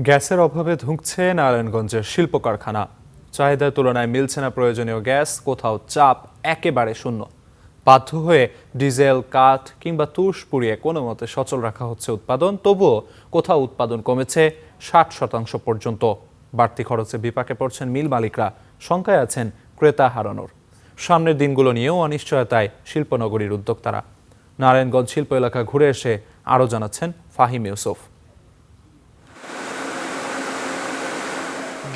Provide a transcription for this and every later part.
গ্যাসের অভাবে ধুঁকছে নারায়ণগঞ্জের শিল্প কারখানা। চাহিদার তুলনায় মিলছে না প্রয়োজনীয় গ্যাস, কোথাও চাপ একেবারে শূন্য। বাধ্য হয়ে ডিজেল, কাঠ কিংবা তুষ পুড়িয়ে কোনো মতে সচল রাখা হচ্ছে উৎপাদন। তবুও কোথাও উৎপাদন কমেছে 60% পর্যন্ত। বাড়তি খরচে বিপাকে পড়ছেন মিল মালিকরা, শঙ্কায় আছেন ক্রেতা হারানোর। সামনের দিনগুলো নিয়েও অনিশ্চয়তায় শিল্পনগরীর উদ্যোক্তারা। নারায়ণগঞ্জ শিল্প এলাকা ঘুরে এসে আরও জানাচ্ছেন ফাহিম ইউসুফ।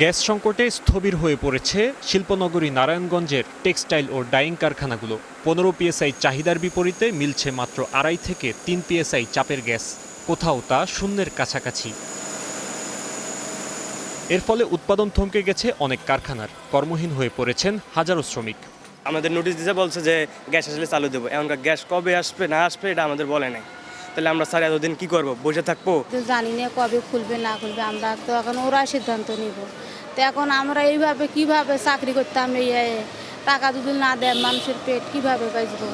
গ্যাস সংকটে স্থবির হয়ে পড়েছে শিল্পনগরী নারায়ণগঞ্জের টেক্সটাইল ও ডাইং কারখানাগুলো। 15 PSI চাহিদার বিপরীতে মিলছে মাত্র 2.5 থেকে 3 PSI চাপের গ্যাস, কোথাও তা শূন্যের কাছাকাছি। এর ফলে উৎপাদন থমকে গেছে অনেক কারখানার, কর্মহীন হয়ে পড়েছেন হাজারো শ্রমিক। আমাদের নোটিশ দিতে বলছে যে গ্যাস আসলে চালু দেবো, এমনকার গ্যাস কবে আসবে না আসবে এটা আমাদের বলে নাই। তাহলে আমরা স্যার এতদিন কি করবো, বসে থাকবো? জানি না কবে খুলবে না খুলবে, আমরা তো এখন ওরা সিদ্ধান্ত নিব। তো এখন আমরা এইভাবে কিভাবে চাকরি করতাম, এই টাকা যদি না দেয় মানুষের পেট কিভাবে বাঁচবো?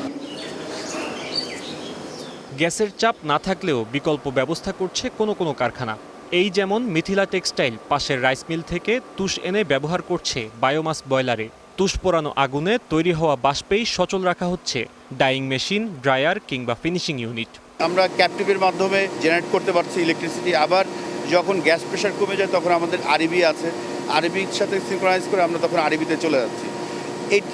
গ্যাসের চাপ না থাকলেও বিকল্প ব্যবস্থা করছে কোনো কোনো কারখানা। এই যেমন মিথিলা টেক্সটাইল পাশের রাইস মিল থেকে তুষ এনে ব্যবহার করছে বায়োমাস বয়লারে। তুষ পোড়ানো আগুনে তৈরি হওয়া বাষ্পেই সচল রাখা হচ্ছে ডাইং মেশিন, ড্রায়ার কিংবা ফিনিশিং ইউনিট। আমরা ক্যাপটিভের মাধ্যমে জেনারেট করতে পারছি ইলেকট্রিসিটি। আবার যখন গ্যাস প্রেশার কমে যায় তখন আমাদের আরইবি আছে, আরইবির সাথে সিনক্রোনাইজ করে আমরা তখন আরইবিতে চলে যাচ্ছি।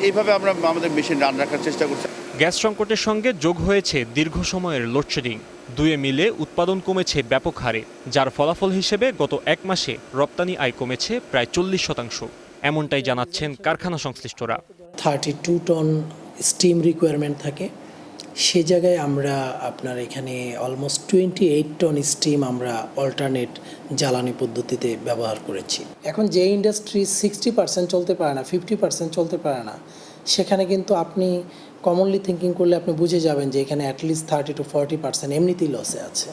এইভাবে আমরা আমাদের মেশিন রান রাখার চেষ্টা করছি। গ্যাস সংকটের সঙ্গে যোগ হয়েছে দীর্ঘ সময়ের লোডশেডিং। দুয়ে মিলে উৎপাদন কমেছে ব্যাপক হারে, যার ফলাফল হিসেবে গত 1 মাসে রপ্তানি আয় কমেছে প্রায় 40%। এমনটাই জানাচ্ছেন কারখানা সংশ্লিষ্টরা। 32 টন স্টিম রিকোয়ারমেন্ট থাকে, সে জায়গায় আমরা আপনার এখানে অলমোস্ট 28 টন স্টিম আমরা অল্টারনেট জ্বালানি পদ্ধতিতে ব্যবহার করেছি। এখন যে ইন্ডাস্ট্রি 60% চলতে পারে না, 50% চলতে পারে না, সেখানে কিন্তু আপনি কমনলি থিঙ্কিং করলে আপনি বুঝে যাবেন যে এখানে অ্যাটলিস্ট 30 to 40% এমনিতেই লসে আছে।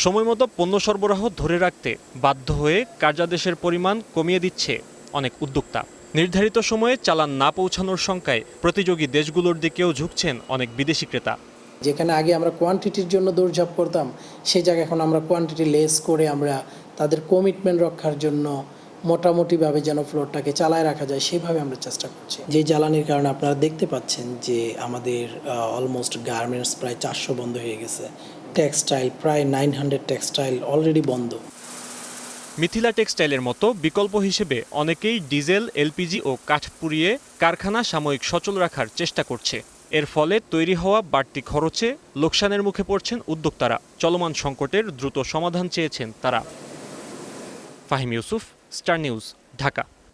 সময়মতো পণ্য সরবরাহ ধরে রাখতে বাধ্য হয়ে কার্যাদেশের পরিমাণ কমিয়ে দিচ্ছে অনেক উদ্যোক্তা। নির্ধারিত সময়ে চালান না পৌঁছানোর শঙ্কায় প্রতিযোগী দেশগুলোর দিকেও ঝুঁকছেন অনেক বিদেশি ক্রেতা। যেখানে আগে আমরা কোয়ান্টিটির জন্য দৌড়ঝাঁপ করতাম, সেই জায়গায় এখন আমরা কোয়ান্টিটি লেস করে আমরা তাদের কমিটমেন্ট রক্ষার জন্য মোটামুটিভাবে যেন ফ্লোরটাকে চালায় রাখা যায় সেভাবে আমরা চেষ্টা করছি। যে জ্বালানির কারণে আপনারা দেখতে পাচ্ছেন যে আমাদের অলমোস্ট গার্মেন্টস প্রায় 400 বন্ধ হয়ে গেছে, টেক্সটাইল প্রায় 900 টেক্সটাইল অলরেডি বন্ধ। মিথিলা টেক্সটাইলের মতো বিকল্প হিসেবে অনেকেই ডিজেল, এলপিজি ও কাঠ পুড়িয়ে কারখানা সাময়িক সচল রাখার চেষ্টা করছে। এর ফলে তৈরি হওয়া বাড়তি খরচে লোকসানের মুখে পড়ছেন উদ্যোক্তারা। চলমান সংকটের দ্রুত সমাধান চেয়েছেন তারা। Fahim Yusuf, star news, Dhaka.